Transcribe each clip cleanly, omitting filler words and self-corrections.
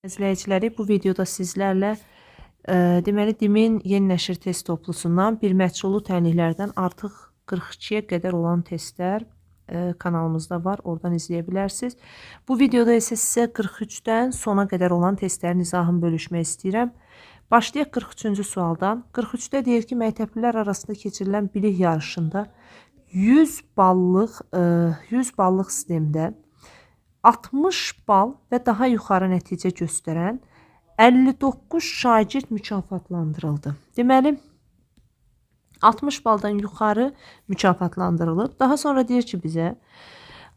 İzləyiciləri, bu videoda sizlərlə deməli DİM-in yeni nəşr test toplusundan bir məchulu tənliklərdən artıq 42-yə qədər olan testlər kanalımızda var. Oradan izləyə bilərsiniz. Bu videoda isə sizə 43-dən sona qədər olan testlərin izahını bölüşmək istəyirəm. Başlayaq 43-cü sualdan. 43-də deyir ki, məktəblilər arasında keçirilən bilik yarışında 100 ballıq sistemdə 60 bal və daha yuxarı nəticə göstərən 59 şagird mükafatlandırıldı. Deməli, 60 baldan yuxarı mükafatlandırılıb. Daha sonra deyir ki, bizə,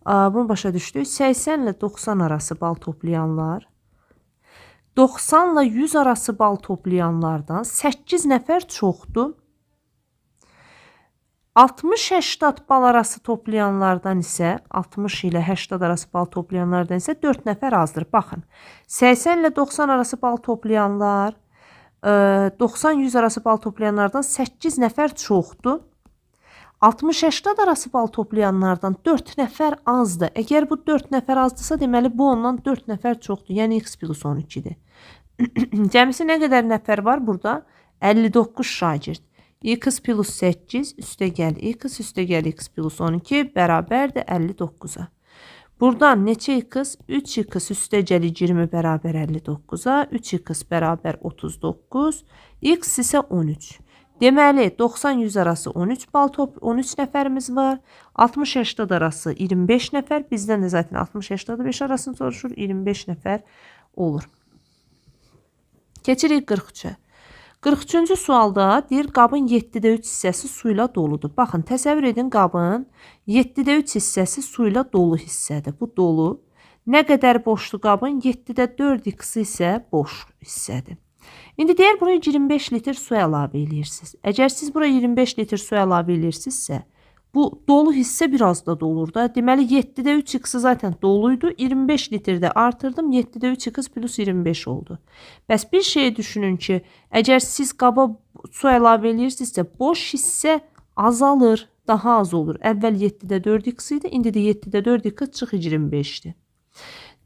bunu başa düşdük, 80 ilə 90 arası bal toplayanlar, 90 ilə 100 arası bal toplayanlardan 8 nəfər çoxdur. 60-80 bal arası toplayanlardan isə 60 ilə 80 arası bal toplayanlardan isə 4 nəfər azdır. Baxın, 80 ilə 90 arası bal toplayanlar 90-100 arası bal toplayanlardan 8 nəfər çoxdur. 60-80 arası bal toplayanlardan 4 nəfər azdır. Əgər bu 4 nəfər azdırsa, deməli bu ondan 4 nəfər çoxdur. Yəni x plus 12-dir. Cəmisi nə qədər nəfər var burada? 59 şagird. X plus 8 üstəgəl x üstəgəl x plus 12 bərabərdir 59-a. Buradan neçə x? 3x üstəgəl 20 bərabər 59-a. 3x bərabər 39. X isə 13. Deməli, 90-100 arası 13 bal 13 nəfərimiz var. 60-80 arası 25 nəfər. Bizdən də zaten 60-85 arasını soruşur. 25 nəfər olur. Keçirik 43-ə. 43-cü sualda deyir, qabın 7-də 3 hissəsi su ilə doludur. Baxın, təsəvvür edin, qabın 7-də 3 hissəsi su ilə dolu hissədir. Bu dolu. Nə qədər boşdur qabın? 7-də 4x isə boş hissədir. İndi deyir, buraya 25 litr su əlavə edirsiniz. Əgər siz buraya 25 litr su əlavə edirsinizsə, bu dolu hissə biraz da dolur da. Deməli, 7-də 3x zaten doluydu. 25 litrdə artırdım. 7-də 3x plus 25 oldu. Bəs bir şey düşünün ki, əgər siz qaba su əlavə edirsinizsə, boş hissə azalır, daha az olur. Əvvəl 7-də 4x idi, indi də 7-də 4x çıx 25-dir.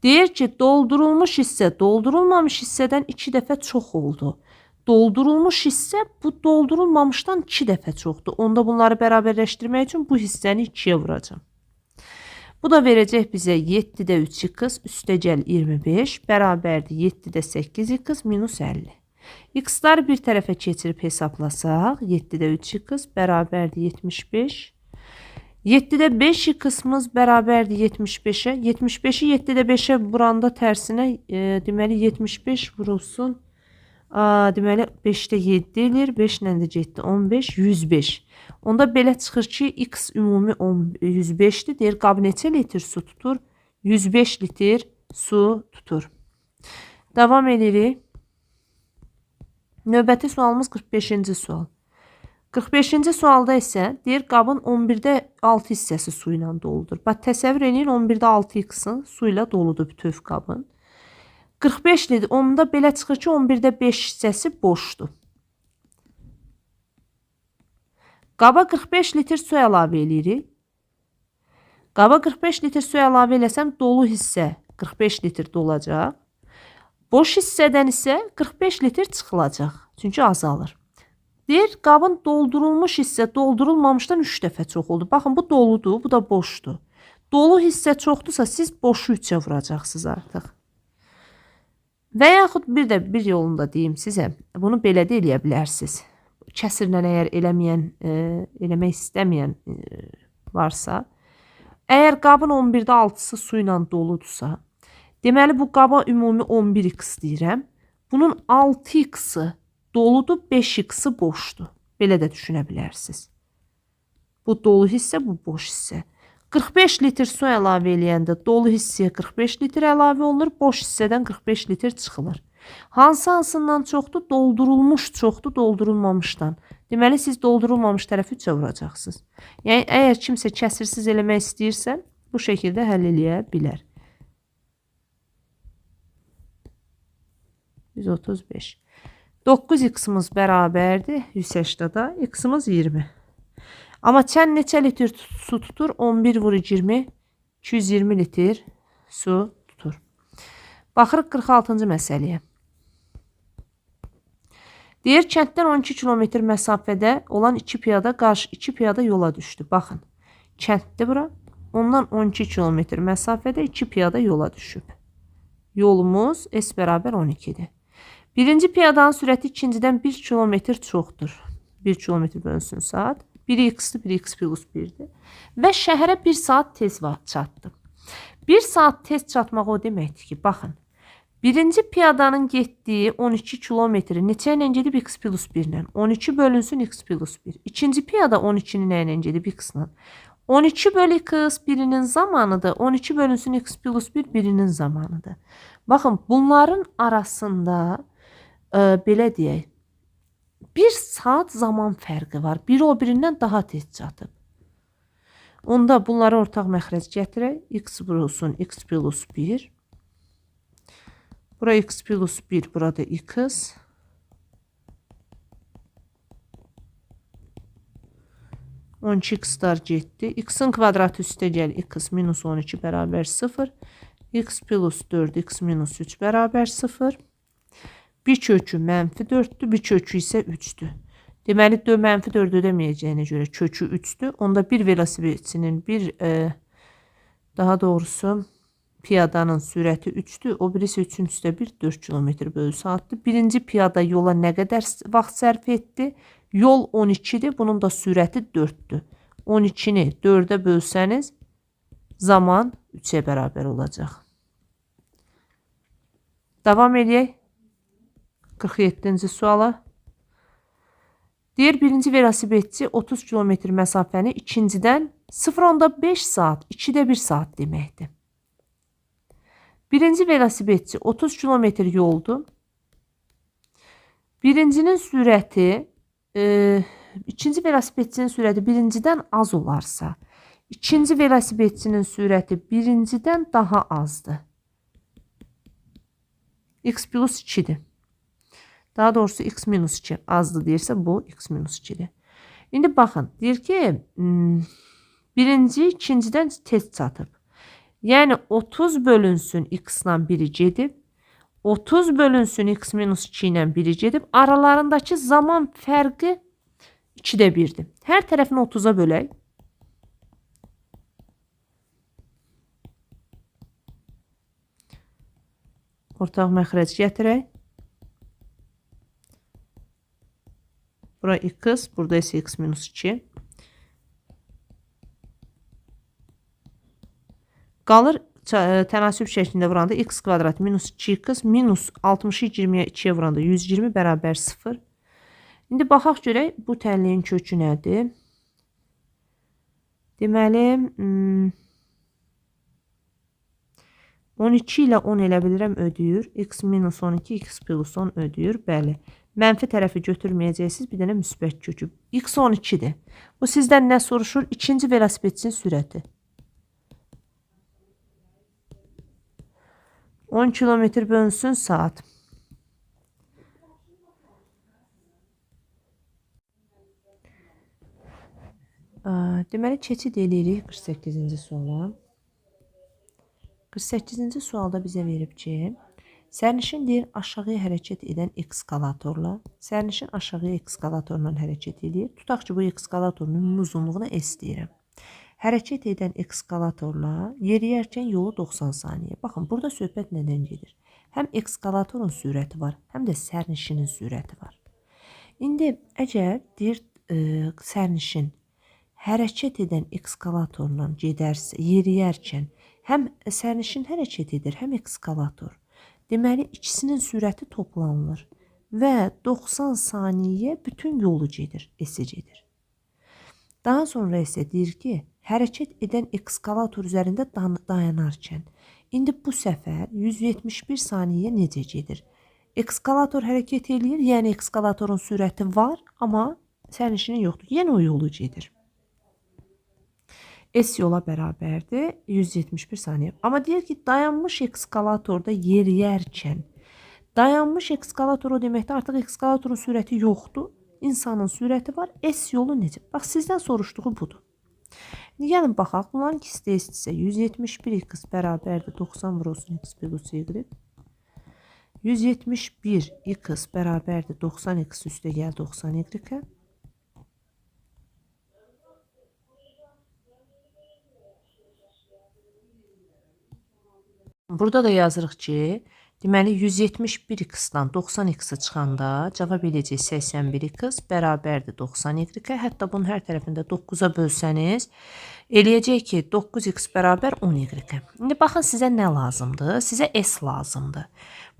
Deyir ki, doldurulmuş hissə doldurulmamış hissədən 2 dəfə çox oldu. Doldurulmuş hissə bu doldurulmamışdan 2 dəfə çoxdur. Onda bunları bərabərləşdirmək üçün bu hissəni 2-yə vuracam. Bu da verəcək bizə 7-də 3x üstəgəl 25 bərabərdir 7-də 8x minus 50. X-ları bir tərəfə keçirib hesablasaq 7-də 3x bərabərdir 75. 7-də 5x-imiz bərabərdir 75-ə. 75-i 7-də 5-ə vuranda tərsinə deməli 75 vurulsun. Deməli 5-də 7 edir, 5 ilə də getdi 15, 105. Onda belə çıxır ki, x ümumi 105-dir. Deyir, qab neçə litr su tutur? 105 litr su tutur. Davam edirik. Növbəti sualımız 45-ci sual. 45-ci sualda isə deyir, qabın 11-də 6 hissəsi su ilə doludur. Bax, təsəvvür edin, 11-də 6x-in su ilə doludur bütöv qabın. 45 lidir. Onda belə çıxır ki, 11-də 5 hissəsi boşdur. Qaba 45 litr su əlavə edirik. Qaba 45 litr su əlavə eləsəm, dolu hissə 45 litr dolacaq. Boş hissədən isə 45 litr çıxılacaq. Çünki azalır. Deyir, qabın doldurulmuş hissə doldurulmamışdan 3 dəfə çox oldu. Baxın, bu doludur, bu da boşdur. Dolu hissə çoxdursa, siz boşu 3-ə vuracaqsınız artıq. Və yaxud bir yolunda deyim sizə, bunu belə də eləyə bilərsiniz. Kəsirlə əgər eləmək istəməyən varsa, əgər qabın 11-də 6-sı su ilə doludursa, deməli bu qaba ümumi 11x deyirəm. Bunun 6x-ı doludur, 5x-ı boşdur. Belə də düşünə bilərsiniz. Bu dolu hissə, bu boş hissə. 45 litr su əlavə eləyəndə dolu hissəyə 45 litr əlavə olunur, boş hissədən 45 litr çıxılır. Hansından çoxdur? Doldurulmuş çoxdur, doldurulmamışdan. Deməli, siz doldurulmamış tərəfi 3-ə vuracaqsınız. Yəni, əgər kimsə kəsirsiz eləmək istəyirsə, bu şəkildə həll eləyə bilər. 135. 9x-imiz bərabərdir 180-da, x-imiz 20. Amma çən neçə litr su tutur? 11 vurur 20, 220 litr su tutur. Baxırıq 46-cı məsələyə. Deyir, kənddən 12 kilometr məsafədə olan 2 piyada qarşı 2 piyada yola düşdü. Baxın, kənddir bura. Ondan 12 kilometr məsafədə 2 piyada yola düşüb. Yolumuz S bərabər 12-dir. Birinci piyadanın sürəti ikincidən 1 kilometr çoxdur. 1 kilometr bölünsün saat. Biri x-dir, biri x plus 1-dir. Və şəhərə 1 saat tez çatdı. 1 saat tez çatmaq o deməkdir ki, baxın, birinci piyadanın getdiyi 12 kilometri neçə ilə gedib x plus 1 ilə? 12 bölünsün x plus 1. İkinci piyada 12-ni nə ilə gedib x ilə? 12 bölü x birinin zamanıdır. 12 bölünsün x plus 1 birinin zamanıdır. Baxın, bunların arasında belə deyək, 1 saat zaman fərqi var. Biri o birindən daha tez çatıb. Onda bunları ortaq məxrəc gətirək. X olsun x plus 1. Bura x plus 1, burada x. On 12x-lar getdi. X-in kvadratı üstə gəl. X minus 12 bərabər 0. X plus 4, x minus 3 bərabər 0. Bir kökü mənfi 4-dür, bir kökü isə 3-dür. Deməli, mənfi 4 ödəməyəcəyinə görə kökü 3-dür. Onda bir velosipedçinin, daha doğrusu piyadanın sürəti 3-dür. O birisi 3-ün üstə 1, 4 km bölü saatdır. Birinci piyada yola nə qədər vaxt sərf etdi? Yol 12-dir, bunun da sürəti 4-dür. 12-ni 4-ə bölsəniz, zaman 3-ə bərabər olacaq. Davam edək. 47-ci suala. Deyir, birinci velosipedçi 30 kilometr məsafəni ikincidən 0,5 saat, 2də 1 saat deməkdir. Birinci velosipedçi 30 kilometr yoldur. Birincinin sürəti, ikinci velosipedçinin sürəti birincidən az olarsa, ikinci velosipedçinin sürəti birincidən daha azdır. X plus 2'dir. Daha doğrusu x minus 2 azdır deyirsə, bu x minus 2'dir. İndi baxın, deyir ki, birinci ikincidən tez çatıb. Yəni 30 bölünsün x ilə biri gedib, 30 bölünsün x minus 2 ilə biri gedib, aralarındakı zaman fərqi 2də 1'dir. Hər tərəfini 30'a bölək. Ortaq məxrəc gətirək. Bura x, burada isə x minus 2. Qalır tənasüb şəklində vuranda x kvadrat minus 2x minus 60'ı 20'yə 2'yə vuranda 120 bərabər 0. İndi baxaq görək bu tənliyin kökü nədir? Deməli 12 ilə 10 elə bilirəm ödəyir. X minus 12, x plus 10 ödəyir. Bəli. Mənfi tərəfi götürməyəcəksiniz. Bir dənə müsbət kökü. X 12'dir. Bu sizdən nə soruşur? İkinci velosipedçinin sürəti. 10 kilometr bölünsün saat. Deməli, keçid eləyirik 48-ci suala. 48-ci sualda bizə verib ki, sərnişin deyir, aşağıya hərəkət edən ekskalatorla, sərnişin aşağıya ekskalatorla hərəkət edir. Tutaq ki, bu ekskalatorun uzunluğunu S deyirəm. Hərəkət edən ekskalatorla yeriyərkən yolu 90 saniyə. Baxın, burada söhbət nədən gedir? Həm ekskalatorun sürəti var, həm də sərnişinin sürəti var. İndi əgər deyir, sərnişin hərəkət edən ekskalatorla gedərsə, yeriyərkən həm sərnişin hərəkət edir, həm ekskalator. Deməli, ikisinin sürəti toplanılır və 90 saniyə bütün yolu gedir, S gedir. Daha sonra isə deyir ki, hərəkət edən ekskalator üzərində dayanarkən, indi bu səfər 171 saniyə necə gedir? Ekskalator hərəkət edir, yəni ekskalatorun sürəti var, amma sərnişinin yoxdur, yəni o yolu gedir. S yola bərabərdir 171 saniyə. Amma deyir ki, dayanmış ekskalatorda yeriyərkən, dayanmış ekskalator o deməkdə artıq ekskalatorun sürəti yoxdur, insanın sürəti var, S yolu necə? Bax, sizdən soruşduğu budur. Gəlin baxaq, bunların ikisi də S isə 171x bərabərdir 90 vurulsun x plus y. 171x bərabərdir 90x üstə gəl 90y. Burada da yazırıq ki, deməli 171x-dan 90x-i çıxanda cavab eləyəcək 81x bərabərdir 90y. Hətta bunun hər tərəfində 9-a bölsəniz, eləyəcək ki, 9x bərabər 10y. İndi baxın, sizə nə lazımdır? Sizə S lazımdır.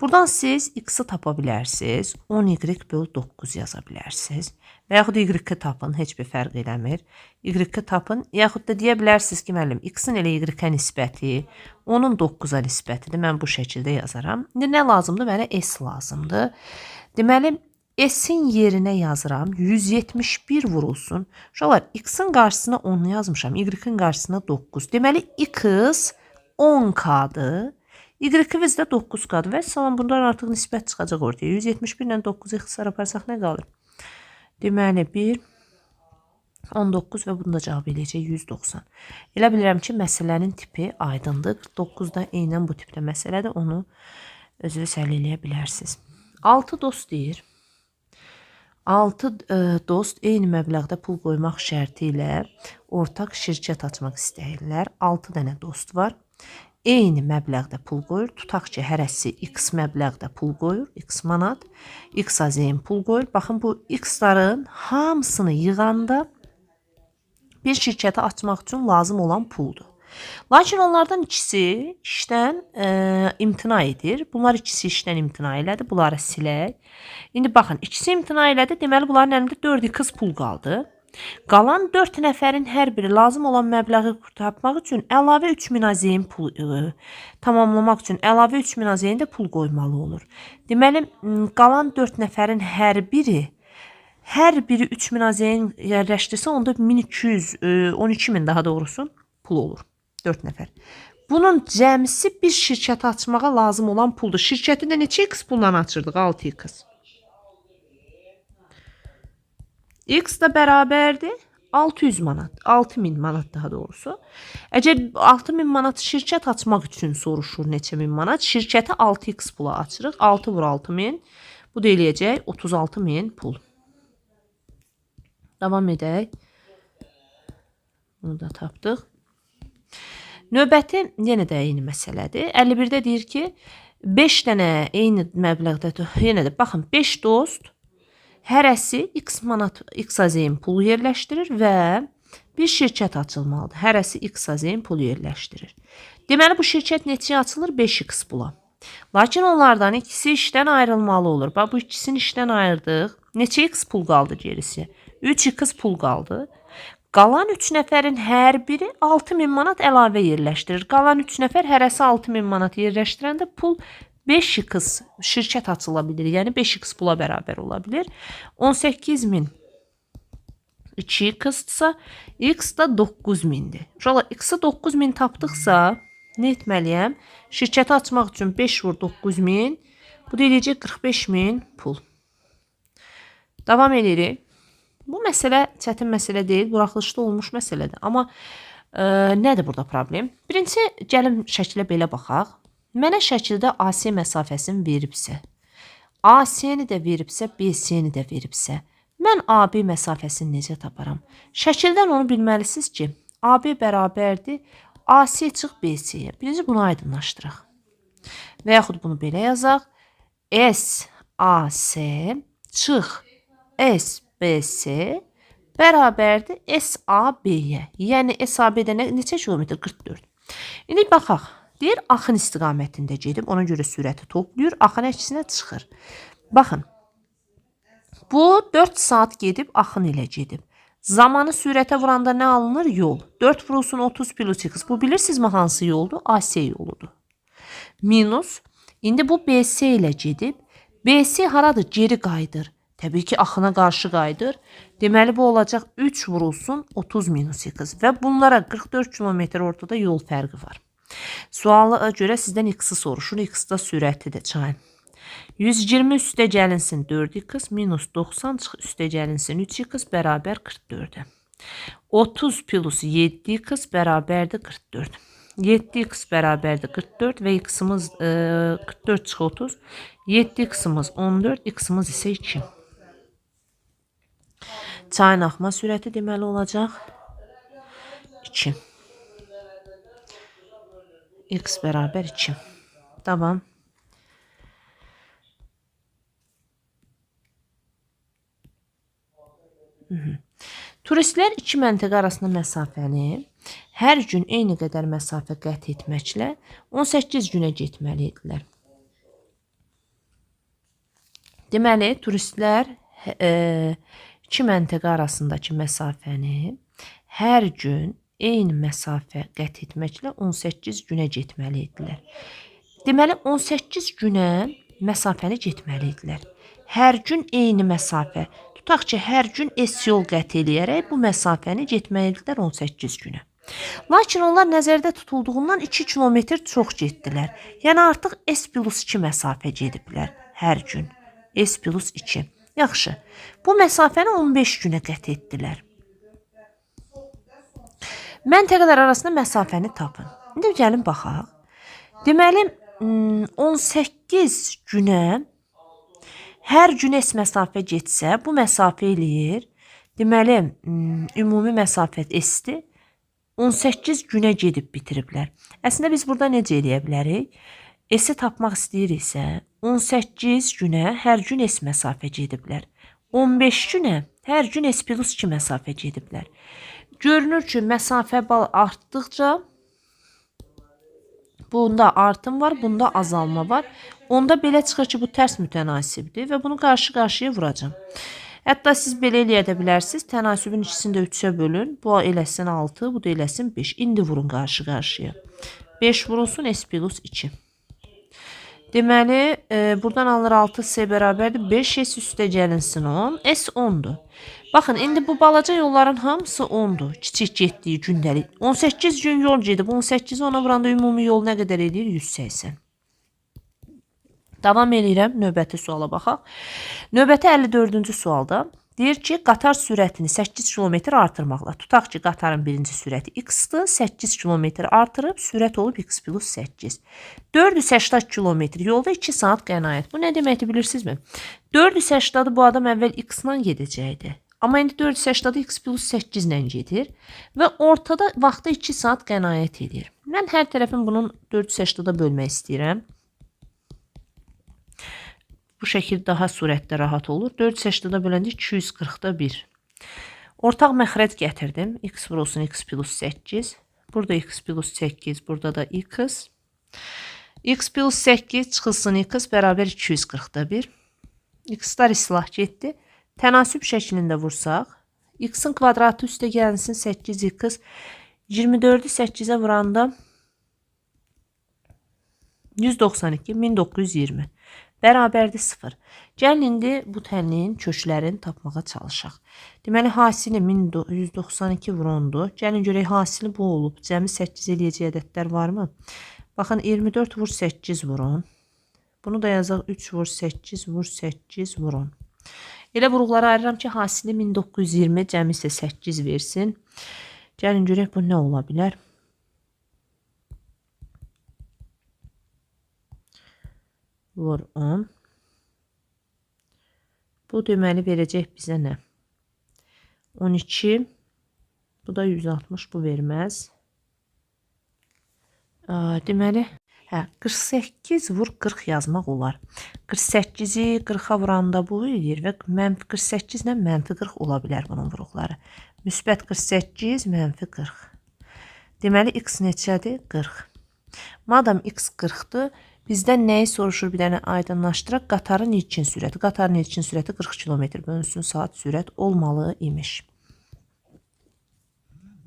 Buradan siz x-i tapa bilərsiniz, 10y böl 9 yaza bilərsiniz. Və yaxud y-i tapın, heç bir fərq eləmir. Y-i tapın, yaxud da deyə bilərsiniz ki, müəllim, x-in elə y-ə nisbəti, onun 9-a nisbətidir. Mən bu şəkildə yazaram. İndi nə lazımdır? Mənə S lazımdır. Deməli, S-in yerinə yazıram, 171 vurulsun. Uşaqlar, x-in qarşısına 10 yazmışam, y-in qarşısına 9. Deməli, x 10K-dır. Y-imiz də 9K-dır və salam bundan artıq nisbət çıxacaq ortaya. 171 ilə 9-u ixtisar aparsaq nə qalır? Deməli 1, 19 və bunu da cavab eləyəcək 190. Elə bilirəm ki, məsələnin tipi aydındır. 49 da eynən bu tipdə məsələdir. Onu özünüz həll eləyə bilərsiniz. 6 dost deyir. 6 dost eyni məbləğdə pul qoymaq şərti ilə ortaq şirkət açmaq istəyirlər. 6 dənə dost var. Eyni məbləğdə pul qoyur. Tutaq ki, hərəsi x məbləğdə pul qoyur. X manat. X azim pul qoyur. Baxın, bu x-ların hamısını yığanda bir şirkəti açmaq üçün lazım olan puldur. Lakin onlardan ikisi işdən imtina edir. Bunlar ikisi işdən imtina elədi. Bunları silək. İndi baxın, ikisi imtina elədi. Deməli, bunların əlində 4x pul qaldı. Qalan 4 nəfərin hər biri lazım olan məbləği tapmaq üçün əlavə 3000 AZN pulu tamamlamaq üçün əlavə 3000 AZN də pul qoymalı olur. Deməli, qalan 4 nəfərin hər biri 3000 AZN yerləşdirsə, onda 1200-12000 daha doğrusu pul olur. 4 nəfər. Bunun cəmsi bir şirkəti açmağa lazım olan puldur. Şirkəti də neçə x pulla açırdıq? 6x. X da bərabərdir 600 manat, 6000 manat daha doğrusu. Əgər 6000 manat şirkət açmaq üçün soruşur neçə min manat, şirkəti 6x pula açırıq. 6 vur 6000, bu da eləyəcək 36000 pul. Davam edək. Bunu da tapdıq. Növbəti yenə də eyni məsələdir. 51-də deyir ki, 5 dənə eyni məbləğdə, yenə də baxın, 5 dost hərəsi x manat x AZN pulu yerləşdirir və bir şirkət açılmalıdır. Hərəsi x AZN pulu yerləşdirir. Deməli, bu şirkət neçəyə açılır? 5x pula. Lakin onlardan ikisi işdən ayrılmalı olur. Bax, bu ikisini işdən ayırdıq. Neçə x pul qaldı gerisi? 3x pul qaldı. Qalan 3 nəfərin hər biri 6000 manat əlavə yerləşdirir. Qalan 3 nəfər hərəsi 6000 manat yerləşdirəndə pul 5x şirkət açıla bilir. Yəni 5x pula bərabər ola bilir. 18000 2x-dırsa, x da 9000-dir. Uşaqlar, x-i 9000 tapdıqsa, nə etməliyəm? Şirkəti açmaq üçün 5 vur 9000, bu da eləyəcək 45000 pul. Davam edirik. Bu məsələ çətin məsələ deyil, buraxılışda olmuş məsələdir. Amma nədir burada problem? Birincisi, gəlin şəkilə belə baxaq. Mənə şəkildə AC məsafəsini veribsə, AC-ni də veribsə, BC-ni də veribsə, mən AB məsafəsini necə taparam? Şəkildən onu bilməlisiniz ki, AB bərabərdir, AC çıx BC-yə. Birinci bunu aydınlaşdıraq. Və yaxud bunu belə yazaq. SAC çıx SBC bərabərdir SAB-yə. Yəni SAB-də neçə kilometr? 44. İndi baxaq. Deyir, axın istiqamətində gedib, ona görə sürəti toplayır, axın əksinə çıxır. Baxın, bu 4 saat gedib, axın ilə gedib. Zamanı sürətə vuranda nə alınır? Yol. 4 vurulsun 30 plus x. Bu bilirsinizmi hansı yoldur? AC yoludur. Minus, indi bu BC ilə gedib, BC haradır? Geri qayıdır. Təbii ki, axına qarşı qayıdır. Deməli, bu olacaq 3 vurulsun 30 minus x. Və bunlara 44 kilometr ortada yol fərqi var. Suala görə sizdən x-i soruşur. X-da sürətidir çayın. 120 üstə gəlinsin 4x minus 90 çıx üstə gəlinsin 3x bərabər 44-ə. 30 plus 7x bərabərdir 44. 7x bərabərdir 44 və x-imiz 44 çıx 30. 7x-imiz 14, x-imiz isə 2. Çayın axma sürəti deməli olacaq 2. X bərabər 2. Tamam. Turistlər iki məntəqə arasında məsafəni hər gün eyni qədər məsafə qət etməklə 18 günə getməli idilər. Deməli, turistlər iki məntəqə arasındakı məsafəni hər gün eyni məsafə qət etməklə 18 günə getməli idilər. Deməli, 18 günə məsafəni getməli idilər. Hər gün eyni məsafə. Tutaq ki, hər gün S yol qət eləyərək bu məsafəni getməlidirlər 18 günə. Lakin onlar nəzərdə tutulduğundan 2 kilometr çox getdilər. Yəni artıq S plus 2 məsafə gediblər hər gün. S plus 2. Yaxşı, bu məsafəni 15 günə qət etdilər. Məntəqələr arasında məsafəni tapın. İndi gəlin baxaq. Deməli, 18 günə hər gün S məsafə getsə, bu məsafə eləyir. Deməli, ümumi məsafə S-dir. 18 günə gedib bitiriblər. Əslində biz burada necə eləyə bilərik? S-i tapmaq istəyiriksə, 18 günə hər gün S məsafə gediblər. 15 günə hər gün S plus 2 məsafə gediblər. Görünür ki, məsafə artdıqca bunda artım var, bunda azalma var. Onda belə çıxır ki, bu tərs mütənasibdir və bunu qarşı-qarşıya vuracam. Hətta siz belə eləyə bilərsiniz. Tənasübün ikisini də 3-ə bölün. Bu eləsin 6, bu da eləsin 5. İndi vurun qarşı-qarşıya. 5 vurulsun S plus 2. Deməli, buradan alınır 6S bərabərdir. 5S üstə gəlinsin 10. S 10'dur. Baxın, indi bu balaca yolların hamısı 10'dur. Kiçik getdiyi gündəlik. 18 gün yol gedib. 18'i ona vuranda ümumi yol nə qədər edir? 180. Davam edirəm. Növbəti suala baxaq. Növbəti 54-cü sualda deyir ki, qatar sürətini 8 km artırmaqla. Tutaq ki, qatarın birinci sürəti x-dır. 8 km artırıb sürət olub x plus 8. 480 km yolda 2 saat qənaət. Bu nə deməkdir bilirsinizmi? 480'ı bu adam əvvəl x-la gedəcəkdi. Amma indi 480'da x plus 8 ilə gedir və ortada vaxtda 2 saat qənaət edir. Mən hər tərəfin bunun 480'da bölmək istəyirəm. Bu şəkildə daha surətdə rahat olur. 480'da böləndə 240'da 1. Ortaq məxrəc gətirdim. X vurulsun x plus 8. Burada x plus 8. Burada da x. X plus 8 çıxılsın x bərabər 240'da 1. X-lar islah getdi. Tənasüb şəklində vursaq. X-in kvadratı üstə gəlinsin 8x. 24'ü 8'ə vuranda 192, 1920. Bərabərdir 0. Gəlin indi bu tənliyin köklərini tapmağa çalışaq. Deməli, hasili 192 vur 10'dur. Gəlin görək hasili bu olub. Cəmi 8 eləyəcək ədədlər varmı? Baxın, 24 vur 8 vur 10. Bunu da yazaq 3 vur 8 vur 8 vur 10. Elə vuruqları ayırıram ki, hasili 1920, cəmi isə 8 versin. Gəlin görək bu nə ola bilər? Vur 10. Bu deməli verəcək bizə nə? 12. Bu da 160, bu verməz. Deməli, 48 vur 40 yazmaq olar. 48'i 40'a vuranda bu edir və 48 ilə mənfi 40 ola bilər bunun vuruqları. Müsbət 48, mənfi 40. Deməli, x neçədir? 40. Madam x 40'dır, bizdən nəyi soruşur bir dənə aydınlaşdıraq? Qatarın ilkin sürəti. Qatarın ilkin sürəti 40 km bölünsün saat sürət olmalı imiş.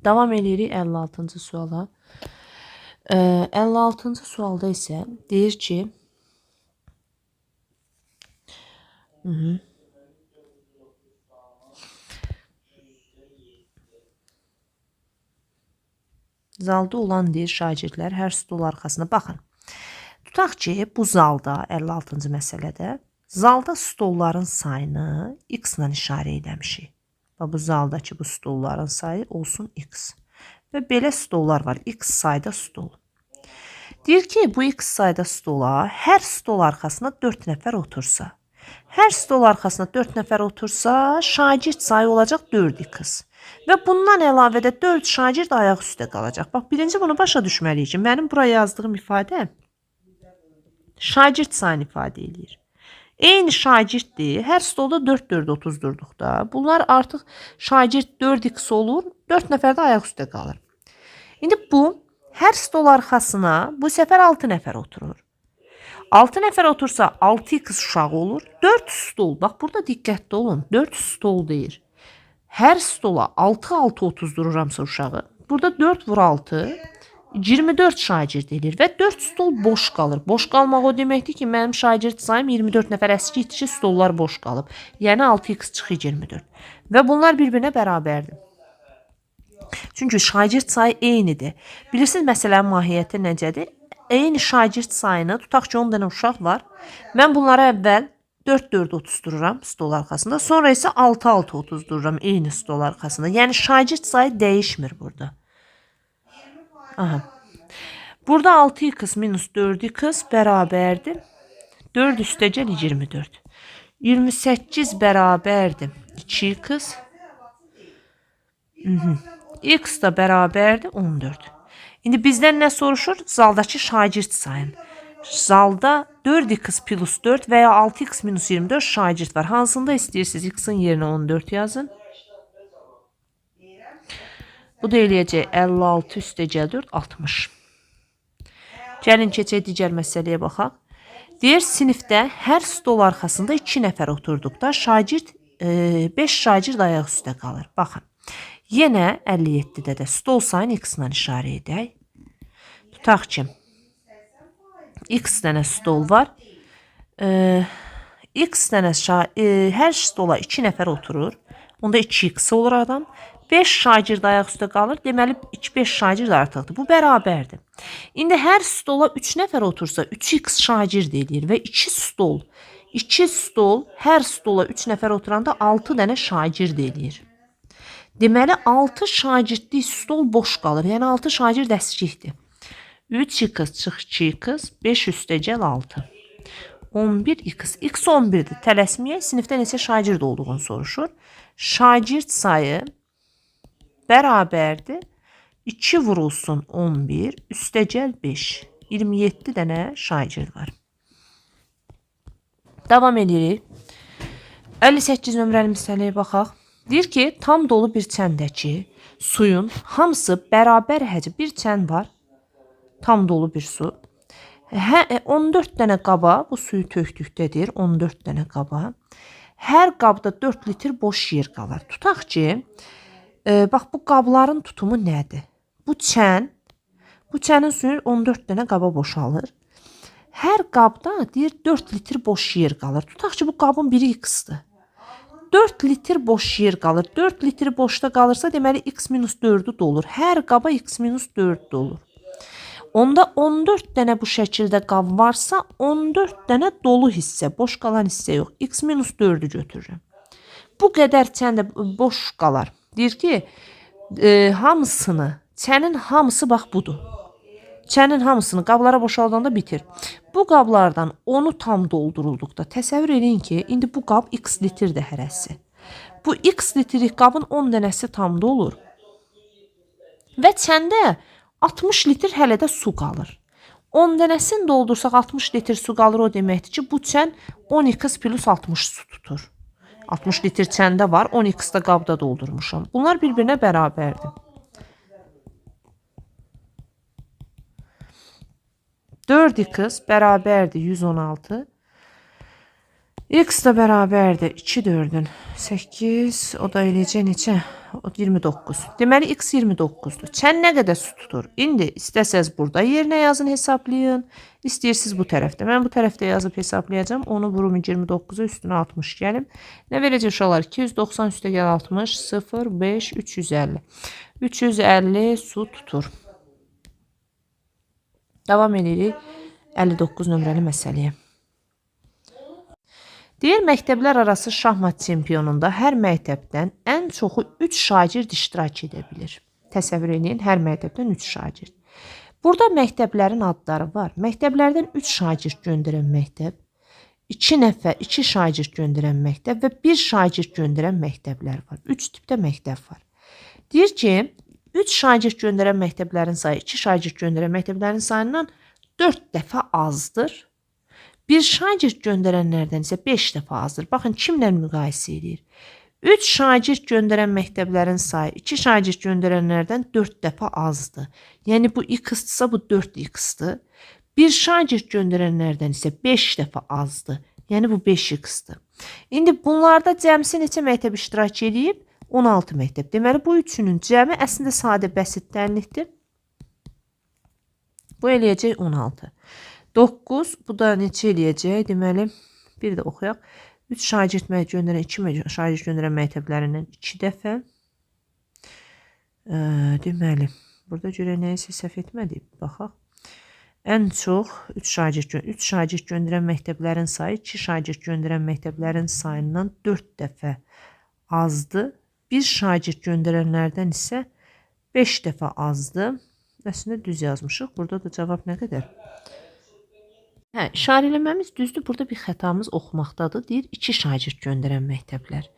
Davam edirik 56-cı suala. 56-cı sualda isə deyir ki, zalda olan deyir şagirdlər hər stol arxasına baxın. Tutaq ki, bu zalda 56-cı məsələdə zalda stolların sayını x ilə işarə eləmişik. Bu zaldakı bu stolların sayı olsun x. və belə stollar var. X sayda stol. Deyir ki, bu X sayda stola hər stol arxasına 4 nəfər otursa, hər stol arxasına 4 nəfər otursa, şagird sayı olacaq 4x. Və bundan əlavə də 4 şagird ayaq üstə qalacaq. Bax, birinci bunu başa düşməliyik ki, mənim buraya yazdığım ifadə şagird sayını ifadə edir. Eyni şagirddir. Hər stolda 4 otuzdurduq da. Bunlar artıq şagird 4x olur. 4 nəfər də ayaq üstə qalır. İndi bu hər stol arxasına bu səfər 6 nəfər oturur. 6 nəfər otursa 6x uşağı olur. 4 stol. Bax, burada diqqətli olun. 4 stol deyir. Hər stola 6 otuzdururamsa uşağı. Burada 4 vur 6. 24 şagird edir və 4 stol boş qalır. Boş qalmaq o deməkdir ki, mənim şagird sayım 24 nəfər əski itişi stollar boş qalıb. Yəni 6x çıxır 24. Və bunlar bir-birinə bərabərdir. Çünki şagird sayı eynidir. Bilirsiniz, məsələnin mahiyyəti necədir? Eyni şagird sayını, tutaq ki, 10 dənə uşaq var. Mən bunlara əvvəl 4 otuzdururam stol arxasında. Sonra isə 6 otuzdururam eyni stol arxasında. Yəni şagird sayı dəyişmir burada. Aha. Burada 6x minus 4x bərabərdir. 4 üstəcəl 24. 28 bərabərdir 2x. X da bərabərdir 14. İndi bizdən nə soruşur? Zaldakı şagird sayın. Zalda 4x plus 4 və ya 6x minus 24 şagird var. Hansında istəyirsiniz? X-in yerinə 14 yazın. Bu da eləyəcək 56 üstəcəl 4, 60. Gəlin keçək digər məsələyə baxaq. Deyir, sinifdə hər stol arxasında 2 nəfər oturduqda şagird 5 şagird ayaq üstə qalır. Baxın. Yenə 57-də də stol sayını x-la işarə edək. Tutaq ki, x dənə stol var. X dənə hər stola 2 nəfər oturur. Onda 2x olur adam. 5 şagird ayaq üstə qalır. Deməli, 5 şagird artıqdır. Bu bərabərdir. İndi hər stola 3 nəfər otursa 3x şagird edir və 2 stol hər stola 3 nəfər oturanda 6 dənə şagird edir. Deməli, 6 şagirdlik stol boş qalır. Yəni, 6 şagird əskikdir. 3x çıx 2x, 5 üstəcəl 6. 11x. X 11'dir. Tələsməyək. Sinifdə neçə şagird olduğunu soruşur. Şagird sayı bərabərdir. 2 vurulsun 11, üstəcəl 5. 27 dənə şagird var. Davam edirik. 58 nömrəli məsələyə baxaq. Deyir ki, tam dolu bir çəndəki suyun hamısı bərabər həcm bir çən var. Tam dolu bir su. 14 dənə qaba bu suyu tökdükdədir. 14 dənə qaba. Hər qabda 4 litr boş yer qalır. Tutaq ki, bax, bu qabların tutumu nədir? Bu çənin suyu 14 dənə qaba boşalır. Hər qabda deyir 4 litr boş yer qalır. Tutaq ki, bu qabın biri x-dır. 4 litr boş yer qalır. 4 litr boşda qalırsa, deməli x minus 4'ü dolur. Hər qaba x minus 4 dolur. Onda 14 dənə bu şəkildə qab varsa, 14 dənə dolu hissə, boş qalan hissə yox. X minus 4'ü götürürəm. Bu qədər çəndə boş qalar. Deyir ki, çənin hamısı bax budur. Çənin hamısını qablara boşaldanda bitir. Bu qablardan 10'u tam doldurulduqda təsəvvür edin ki, indi bu qab x litrdir hərəsi. Bu x litrlik qabın 10 dənəsi tam dolur. Və çəndə 60 litr hələ də su qalır. 10 dənəsini doldursaq 60 litr su qalır, o deməkdir ki, bu çən 10x plus 60 su tutur. 60 litr çəndə var, 10x da qabda doldurmuşam. Bunlar bir-birinə bərabərdir. 4x bərabərdir 116. X da bərabərdir 2 4'ün 8, o da eləcək neçə? 29. Deməli, x 29'dur. Çən nə qədər su tutur? İndi istəsəz burada yerinə yazın, hesablayın. İstəyirsiniz bu tərəfdə. Mən bu tərəfdə yazıb hesablayacağım. Onu vurum 29'a üstünə 60 gəlim. Nə verəcək uşaqlar? 290 üstə gəl 60, 0, 5, 350. 350 su tutur. Davam edirik 59 nömrəli məsələyə. Deyir, məktəblər arası şahmat çempionunda hər məktəbdən ən çoxu 3 şagird iştirak edə bilir. Təsəvvür edin, hər məktəbdən 3 şagird. Burada məktəblərin adları var. Məktəblərdən 3 şagird göndərən məktəb, 2 nəfər, 2 şagird göndərən məktəb və 1 şagird göndərən məktəblər var. 3 tipdə məktəb var. Deyir ki, 3 şagird göndərən məktəblərin sayı 2 şagird göndərən məktəblərin sayından 4 dəfə azdır. 1 şagird göndərənlərdən isə 5 dəfə azdır. Baxın, kimlə müqayisə edir? 3 şagird göndərən məktəblərin sayı 2 şagird göndərənlərdən 4 dəfə azdır. Yəni bu x-dırsa bu 4x-dır. 1 şagird göndərənlərdən isə 5 dəfə azdır. Yəni bu 5x-dır. İndi bunlarda cəmsi neçə məktəb iştirak edib? 16 məktəb. Deməli bu üçünün cəmi əslində sadə bəsit tənlikdir. Bu eləyəcək 16. 9, bu da neçə eləyəcək? Deməli, bir də oxuyaq. 3 şagird göndərən, 2 şagird göndərən məktəblərindən 2 dəfə. Deməli, burada görə nəyisə səhv etmədik. Baxaq. Ən çox 3 şagird göndərən məktəblərin sayı 2 şagird göndərən məktəblərin sayından 4 dəfə azdır. 1 şagird göndərənlərdən isə 5 dəfə azdır. Əslində düz yazmışıq. Burada da cavab nə qədər? İşarələməmiz düzdür. Burada bir xətamız oxumaqdadır. Deyir 2 şagird göndərən məktəblər.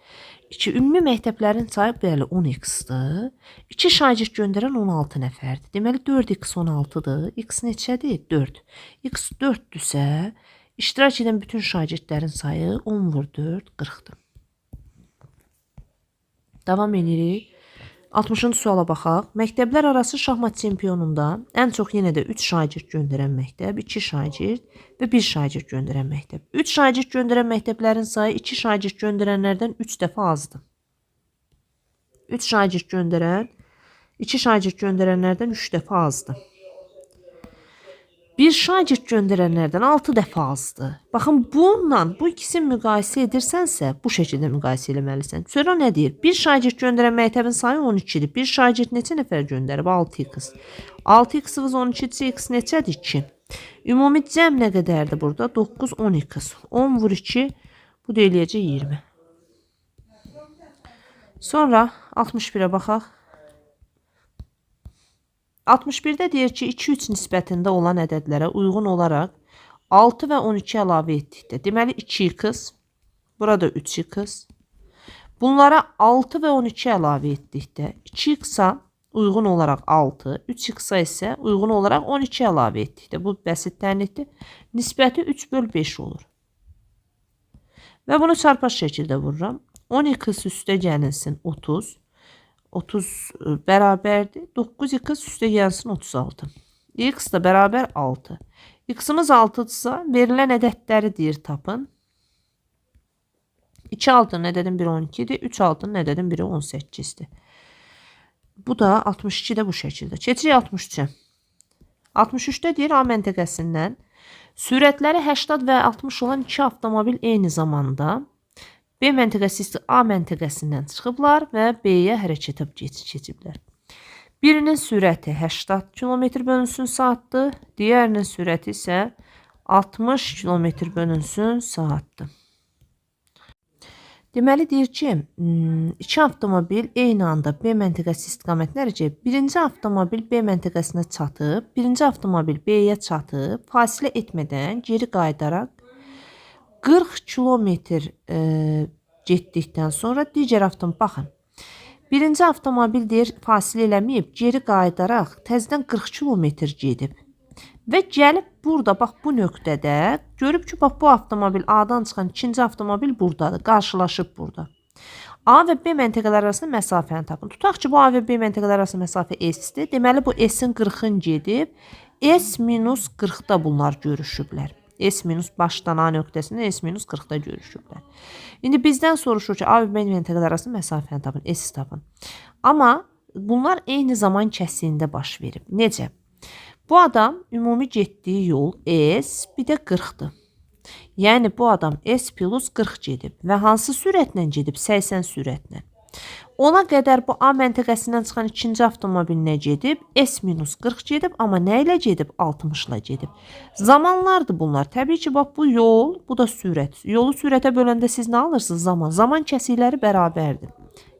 Ümumi məktəblərin sayı bəli 10x-dır. 2 şagird göndərən 16 nəfərdir. Deməli 4x 16-dır. X neçədir? 4. X 4-dürsə, iştirak edən bütün şagirdlərin sayı 10 vur 4, 40-dır. Davam edirik. 60-cı suala baxaq. Məktəblər arası şahmat çempionunda ən çox yenə də 3 şagird göndərən məktəb, 2 şagird və 1 şagird göndərən məktəb. 3 şagird göndərən məktəblərin sayı 2 şagird göndərənlərdən 3 dəfə azdır. 3 şagird göndərən 2 şagird göndərənlərdən 3 dəfə azdır. 1 şagird göndərənlərdən 6 dəfə azdır. Baxın, bununla bu ikisini müqayisə edirsənsə, bu şəkildə müqayisə etməlisən. Sonra nə deyir? 1 şagird göndərən məktəbin sayı 12-dir. 1 şagird neçə nəfər göndərib? 6x. 6x-ımız 12-dir, x neçədir? 2. Ümumi cəm nə qədərdir burada? 9, 10x. 10 vur 2, bu da eləyəcək 20. Sonra 61-ə baxaq. 61-də deyir ki, 2-3 nisbətində olan ədədlərə uyğun olaraq 6 və 12 əlavə etdikdə, deməli 2x, burada 3x, bunlara 6 və 12 əlavə etdikdə 2x-a uyğun olaraq 6, 3x-a isə uyğun olaraq 12 əlavə etdikdə, bu bəsit tənlikdir, nisbəti 3/5 olur. Və bunu çarpaz şəkildə vururam. 10x üstə gəlinsin 30. 30 bərabərdir. 9x üstə gəlsin 36. X da bərabər 6. X-ımız 6-dırsa, verilən ədədləri deyir tapın. 2 6-nın ədədin biri 12-dir. 3 6-nın ədədin biri 18-dir. Bu da 62 də bu şəkildə. Keçirik 63-ə. 63-də deyir A məntəqəsindən sürətləri 80 və 60 olan 2 avtomobil eyni zamanda B məntəqəsi A məntəqəsindən çıxıblar və B-yə hərəkətə keçiblər. Birinin sürəti 80 km/saatdır, digərinin sürəti isə 60 km/saatdır. Deməli deyir ki, 2 avtomobil eyni anda B məntəqəsi istiqamətinə hərəkət. Birinci avtomobil B məntəqəsinə çatıb, birinci avtomobil B-yə çatıb, fasilə etmədən geri qayıdaraq 40 kilometr getdikdən sonra digər avtomobil, baxın, birinci avtomobil deyir fasilə eləməyib, geri qayıdaraq təzədən 40 kilometr gedib və gəlib burada, bax bu nöqtədə görüb ki, bax bu avtomobil A-dan çıxan ikinci avtomobil buradadır, qarşılaşıb burada. A və B məntəqələr arasında məsafəni tapın. Tutaq ki, bu A və B məntəqələr arasında məsafə S-dir. Deməli bu S-in 40-ın gedib, S-40-da bunlar görüşüblər. S- başdan A nöqtəsində S-40-da görüşüblər. İndi bizdən soruşur ki, A və B məntəqələr arasında məsafəni tapın, S tapın. Amma bunlar eyni zaman kəsiyində baş verib. Necə? Bu adam ümumi getdiyi yol S, bir də 40-dır. Yəni bu adam S plus 40 gedib və hansı sürətlə gedib? 80 sürətlə. Ona qədər bu A məntəqəsindən çıxan ikinci avtomobil nə gedib? S-40 gedib, amma nə ilə gedib? 60 ilə gedib. Zamanlardır bunlar. Təbii ki, bax bu yol, bu da sürət. Yolu sürətə böləndə siz nə alırsınız? Zaman. Zaman kəsikləri bərabərdir.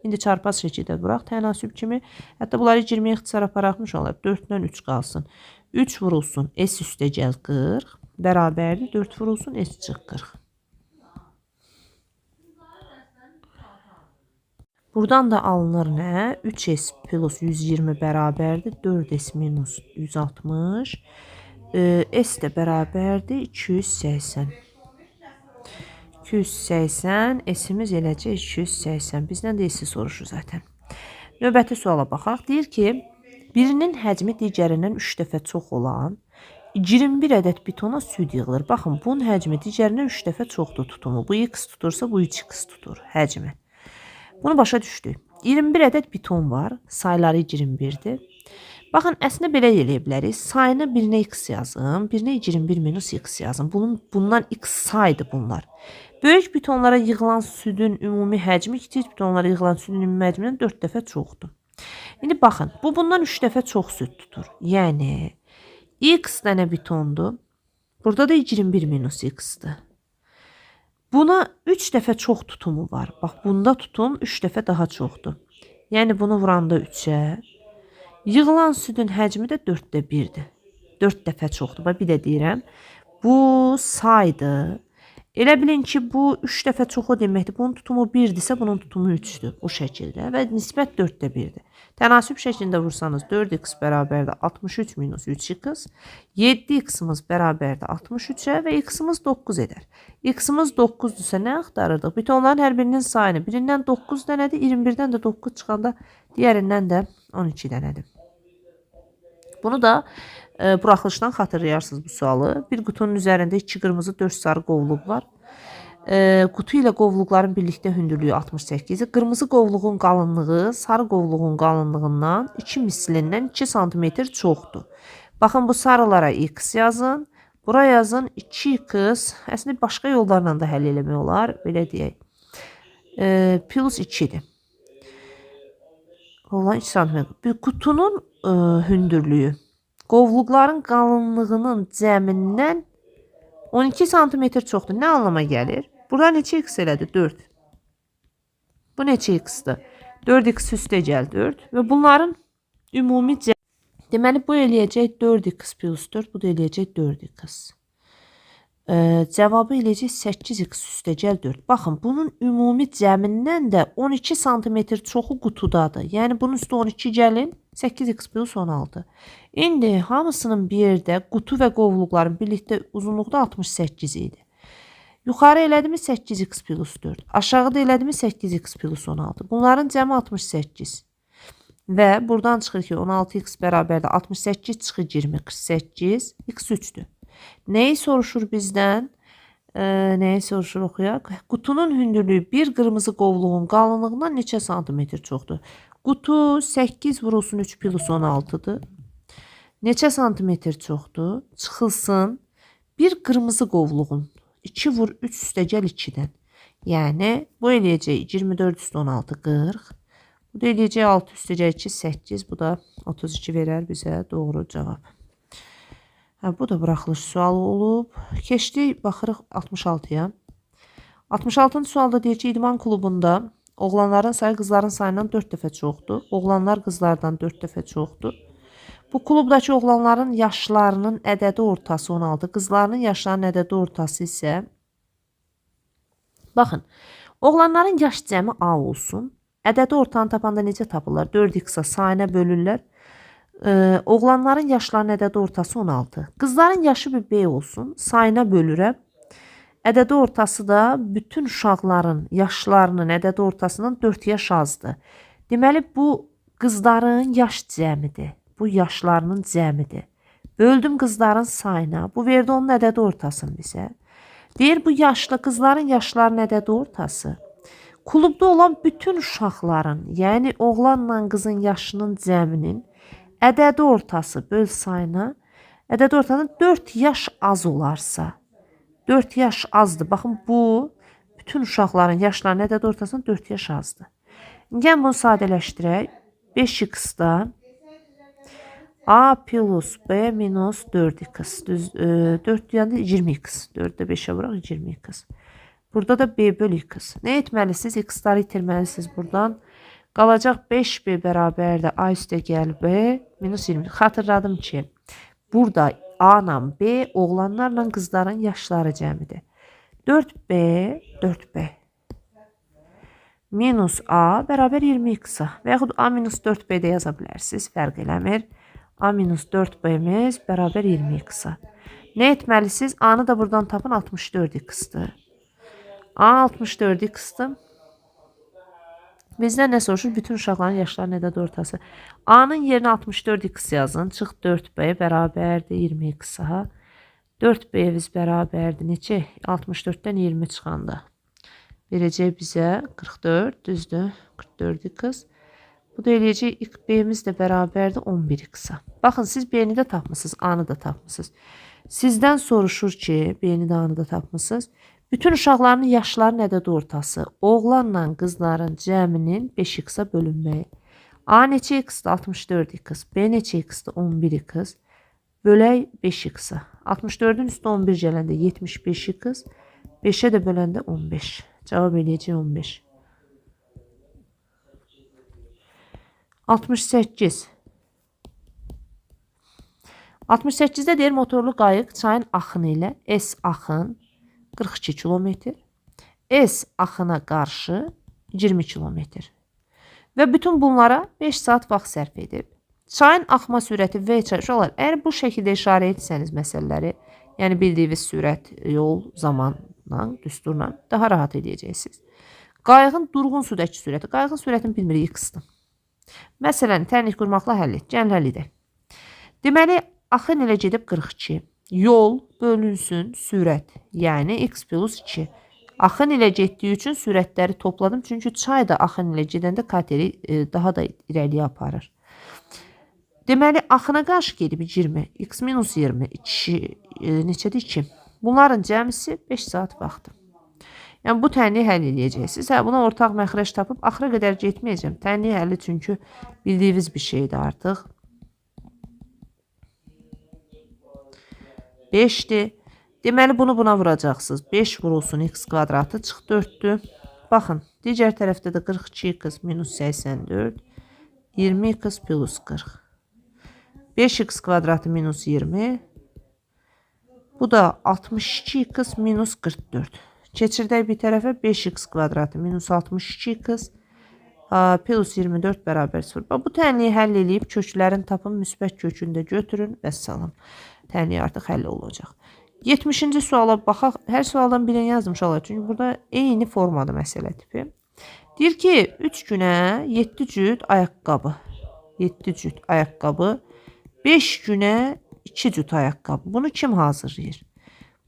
İndi çarpaz şəkildə buraq tənasüb kimi. Hətta bunları 20-yə ixtisara paraxmış olar. 4-dən 3 qalsın. 3 vurulsun S üstəgəl 40 bərabərdir. 4 vurulsun S çıx 40. Buradan da alınır nə? 3S plus 120 bərabərdir. 4S minus 160. S də bərabərdir 280. 280. S'imiz eləcək 280. Bizdən də S'i soruşur zaten. Növbəti suala baxaq. Deyir ki, birinin həcmi digərindən 3 dəfə çox olan 21 ədəd bitona süd yığılır. Baxın, bunun həcmi digərindən 3 dəfə çoxdur tutumu. Bu X tutursa, bu 3X tutur həcmi. Bunu başa düşdük. 21 ədəd biton var. Sayları 21'dir. Baxın, əslində belə eləyə bilərik. Sayını birinə X yazın, birinə 21 minus X yazın. Bundan X saydı bunlar. Böyük bitonlara yığılan südün ümumi həcmi kiçik bitonlara yığılan südün ümumi həcmindən 4 dəfə çoxdur. İndi baxın, bu bundan 3 dəfə çox süd tutur. Yəni, X dənə bitondur. Burada da 21 minus X-dir. Buna 3 dəfə çox tutumu var. Bax, bunda tutum 3 dəfə daha çoxdur. Yəni, bunu vuranda 3-ə. Yığılan südün həcmi də 4də 1-dir. 4 dəfə çoxdur. Bax, bir də deyirəm. Bu saydır. Elə bilin ki, bu 3 dəfə çoxu deməkdir. Bunun tutumu 1-dirsə, bunun tutumu 3-dür. Bu şəkildə və nisbət 4də 1-dir. Tənasüb şəklində vursanız 4x bərabərdir 63 minus 3x. 7x'imiz bərabərdir 63-ə və x-imiz 9 edər. X-imiz 9-dursa nə axtarırdıq? Bitonların hər birinin sayını. Birindən 9 dənədir, 21-dən də 9 çıxanda digərindən də 12 dənədir. Bunu da buraxılışdan xatırlayarsınız bu sualı. Bir qutunun üzərində 2 qırmızı 4 sarı qovluq var. Qutu ilə qovluqların birlikdə hündürlüyü 68-dir. Qırmızı qovluğun qalınlığı sarı qovluğun qalınlığından 2 mislindən 2 cm çoxdur. Baxın, bu sarılara x yazın. Bura yazın 2x. Əslində başqa yollarla da həll eləmək olar. Belə deyək. Plus 2-dir. Olan 2 cm. Bir qutunun hündürlüyü qovluqların qalınlığının cəmindən 12 cm çoxdur. Nə anlama gəlir? Burada neçə x elədir? 4. Bu neçə x-dir? 4x üstə gəl 4. Və bunların ümumi cəmi. Deməli, bu eləyəcək 4x plus 4. Bu da eləyəcək 4x. Cavabı eləyəcək 8x üstə gəl 4. Baxın, bunun ümumi cəmindən də 12 cm çoxu qutudadır. Yəni, bunun üstə 12 gəlin. 8x plus 16. İndi hamısının bir yerdə qutu və qovluqların birlikdə uzunluqda 68 idi. Yuxarı elədimi 8x plus 4. Aşağıda elədimi 8x plus 16. Bunların cəmi 68. Və buradan çıxır ki 16x bərabərdə 68 çıxır 20, 48, x 3'dür. Nəyi soruşur bizdən? Nəyi soruşur oxuyaq? Qutunun hündürlüyü bir qırmızı qovluğun qalınlığından neçə santimetr çoxdur? Qutu 8 vurulsun 3 plus 16'dır. Neçə santimetr çoxdur? Çıxılsın. Bir qırmızı qovluğun 2 vur 3 üstə gəl 2-dən. Yəni, bu eləyəcək 24 üstə 16, 40. Bu da eləyəcək 6 üstə gəl 2, 8. Bu da 32 verər bizə doğru cavab. Bu da buraxılış sualı olub. Keçdik, baxırıq 66-ya. 66-cı sualda deyir ki, idman klubunda oğlanların sayı qızların sayından 4 dəfə çoxdur. Oğlanlar qızlardan 4 dəfə çoxdur. Bu klubdakı oğlanların yaşlarının ədədi ortası 16, qızlarının yaşlarının ədədi ortası isə baxın, oğlanların yaş cəmi A olsun. Ədədi ortanı tapanda necə tapırlar? 4x-a sayına bölürlər. Oğlanların yaşlarının ədədi ortası 16. Qızların yaşı bir B olsun. Sayına bölürəm. Ədədi ortası da bütün uşaqların yaşlarının ədədi ortasından 4 yaş azdır. Deməli, bu qızların yaş cəmidir. Bu yaşlarının cəmidir. Böldüm qızların sayına. Bu verdi onun ədədi ortasını bizə. Deyir, bu yaşlı qızların yaşlarının ədədi ortası. Klubda olan bütün uşaqların, yəni oğlanla qızın yaşının cəminin ədədi ortası böl sayına. Ədədi ortasından 4 yaş az olarsa, 4 yaş azdır. Baxın, bu bütün uşaqların yaşlarının ədədi ortasından 4 yaş azdır. Gəlin bunu sadələşdirək. 5x-dan a plus b minus 4x. Düz 4 deyəndə 20x. 4-də 5-ə vuraq 20x. Burada da b bölü x. Nə etməlisiniz? X-ları itirməlisiniz buradan. Qalacaq 5b bərabərdir a üstə gəl b minus 20. Xatırladım ki, burada a ilə b oğlanlarla qızların yaşları cəmidir. 4b minus a bərabər 20x-a və yaxud a minus 4b də yaza bilərsiniz. Fərq eləmir. A minus 4b'miz bərabər 20x-a. Nə etməlisiniz? A-nı da buradan tapın 64x-dır. A 64x-dır. Bizdən nə soruşur? Bütün uşaqların yaşları nədə ortası? A-nın yerinə 64x yazın. Çıx 4b bərabərdir 20x-a. 4b-viz bərabərdir neçə? 64-dən 20 çıxanda. Verəcək bizə 44, düzdür? 44x. Bu da eləyəcək b-miz də bərabərdir 11x-a. Baxın, siz b-ni də tapmışsınız, a-nı da tapmışsınız. Sizdən soruşur ki, b-ni də a-nı da tapmışsınız. Bütün uşaqların yaşları nədədir ortası? Oğlanla qızların cəminin 5x-a bölünməyi. A neçə x-dir? 64x. B neçə x-dir? 11x. Bölək 5x-a. 64-ün üstü 11 gələndə 75x. 5-ə də böləndə 15. Cavab eləyəcək 15. 68. 68-də deyir motorlu qayıq çayın axını ilə S axın 42 km, S axına qarşı 20 km və bütün bunlara 5 saat vaxt sərf edib. Çayın axma sürəti V çayı. Əgər bu şəkildə işarə etsəniz məsələləri, yəni bildiyiniz sürət, yol, zamanla, düsturla daha rahat edəcəksiniz. Qayığın durğun sudakı sürəti. Qayığın sürətini bilmirik, x-dır. Məsələn, tərnik qurmaqla həll et. Gəlin həll edək. Deməli, axın ilə gedib 42. Yol bölünsün sürət, yəni x plus 2. Axın ilə getdiyi üçün sürətləri topladım. Çünki çay da axın ilə gedəndə kateri daha da irəliyə aparır. Deməli, axına qarşı gedib 20. X minus 20. 2, neçədir? 2. Bunların cəmisi 5 saat vaxtı. Yəni, bu tənliyi həll edəcəksiniz. Buna ortaq məxrəc tapıb, axıra qədər getməyəcəm. Tənliyi həlli çünki bildiyiniz bir şeydir artıq. 5-dir. Deməli, bunu buna vuracaqsınız. 5 vurulsun x kvadratı çıx 4-dür. Baxın, digər tərəfdə də 42x minus 84. 20x plus 40. 5x kvadratı minus 20. Bu da 62x minus 44. Keçirdək bir tərəfə 5x kvadratı minus 62x plus 24 bərabər 0. Bu tənliyi həll edib köklərin tapın, müsbət kökünü də götürün və salam. Tənliyi artıq həll olacaq. 70-ci suala baxaq. Hər sualdan birini yazmış olar. Çünki burada eyni formada məsələ tipi. Deyir ki, 3 günə 7 cüt ayaqqabı. 7 cüt ayaqqabı. 5 günə 2 cüt ayaqqabı. Bunu kim hazırlayır?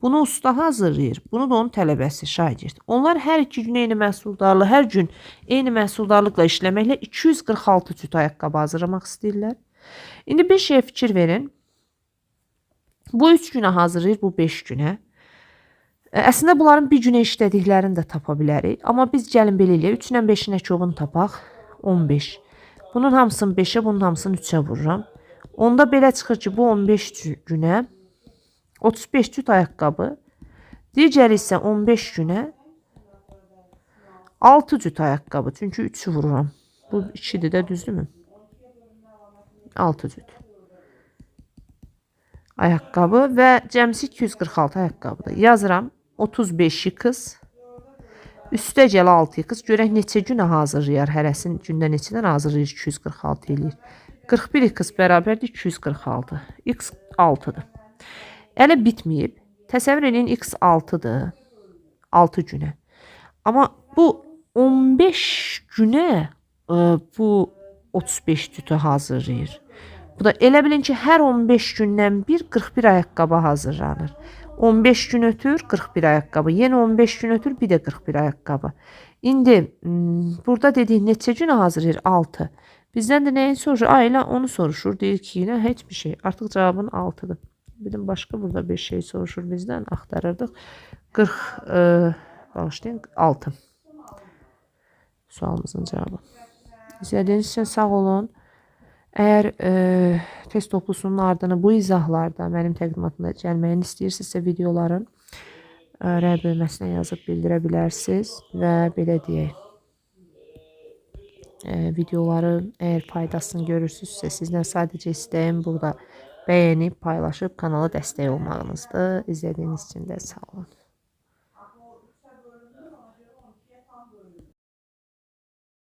Bunu usta hazırlayır. Bunu da onun tələbəsi, şagird. Onlar hər 2 gün eyni məhsuldarlıq, hər gün eyni məhsuldarlıqla işləməklə 246 cüt ayaqqabı hazırlamaq istəyirlər. İndi bir şeyə fikir verin. Bu 3 günə hazırlayır, bu 5 günə. Əslində bunların bir günə işlədiklərini də tapa bilərik. Amma biz gəlin belə eləyək. 3 ilə 5-in əkobunu tapaq. 15. Bunun hamısını 5-ə, bunun hamısını 3-ə vururam. Onda belə çıxır ki, bu 15 günə 35 cüt ayaqqabı. Digəri isə 15 günə 6 cüt ayaqqabı. Çünki 3'ü vururam. Bu 2'dir də, düzdürmü? 6 cüt ayaqqabı və cəmsi 246 ayaqqabıdır. Yazıram 35x üstə gəl 6x. Görək neçə günə hazırlayar. Hərəsinin gündə neçədən hazırlayır? 246 eləyir. 41x bərabərdir 246. X 6'dır. Elə bitməyib. Təsəvvür edin, x 6'dır. 6 günə. Amma bu 15 günə bu 35 cütü hazırlayır. Bu da elə bilin ki, hər 15 gündən bir 41 ayaqqabı hazırlanır. 15 gün ötür 41 ayaqqabı. Yenə 15 gün ötür bir də 41 ayaqqabı. İndi burada dedik neçə günə hazırlayır? 6. Bizdən də nəyin soruşur? Elə onu soruşur. Deyir ki, yine heç bir şey. Artıq cavabın 6'dır. Bizim başqa burada bir şey soruşur bizdən. Axtarırdıq. 40 bağışlayın 6. Sualımızın cevabı. İzlədiyiniz üçün sağ olun. Əgər test toplusunun ardını bu izahlarda mənim təqdimatımda gəlməyini istəyirsinizsə videoların rəy bölməsinə yazıb bildirə bilərsiniz və belə deyək. Videoları əgər faydasını görürsünüzsə sizdən sadəcə istəyim burada bəyənib, paylaşıb kanala dəstək olmağınızdır. İzlədiyiniz üçün də sağ olun.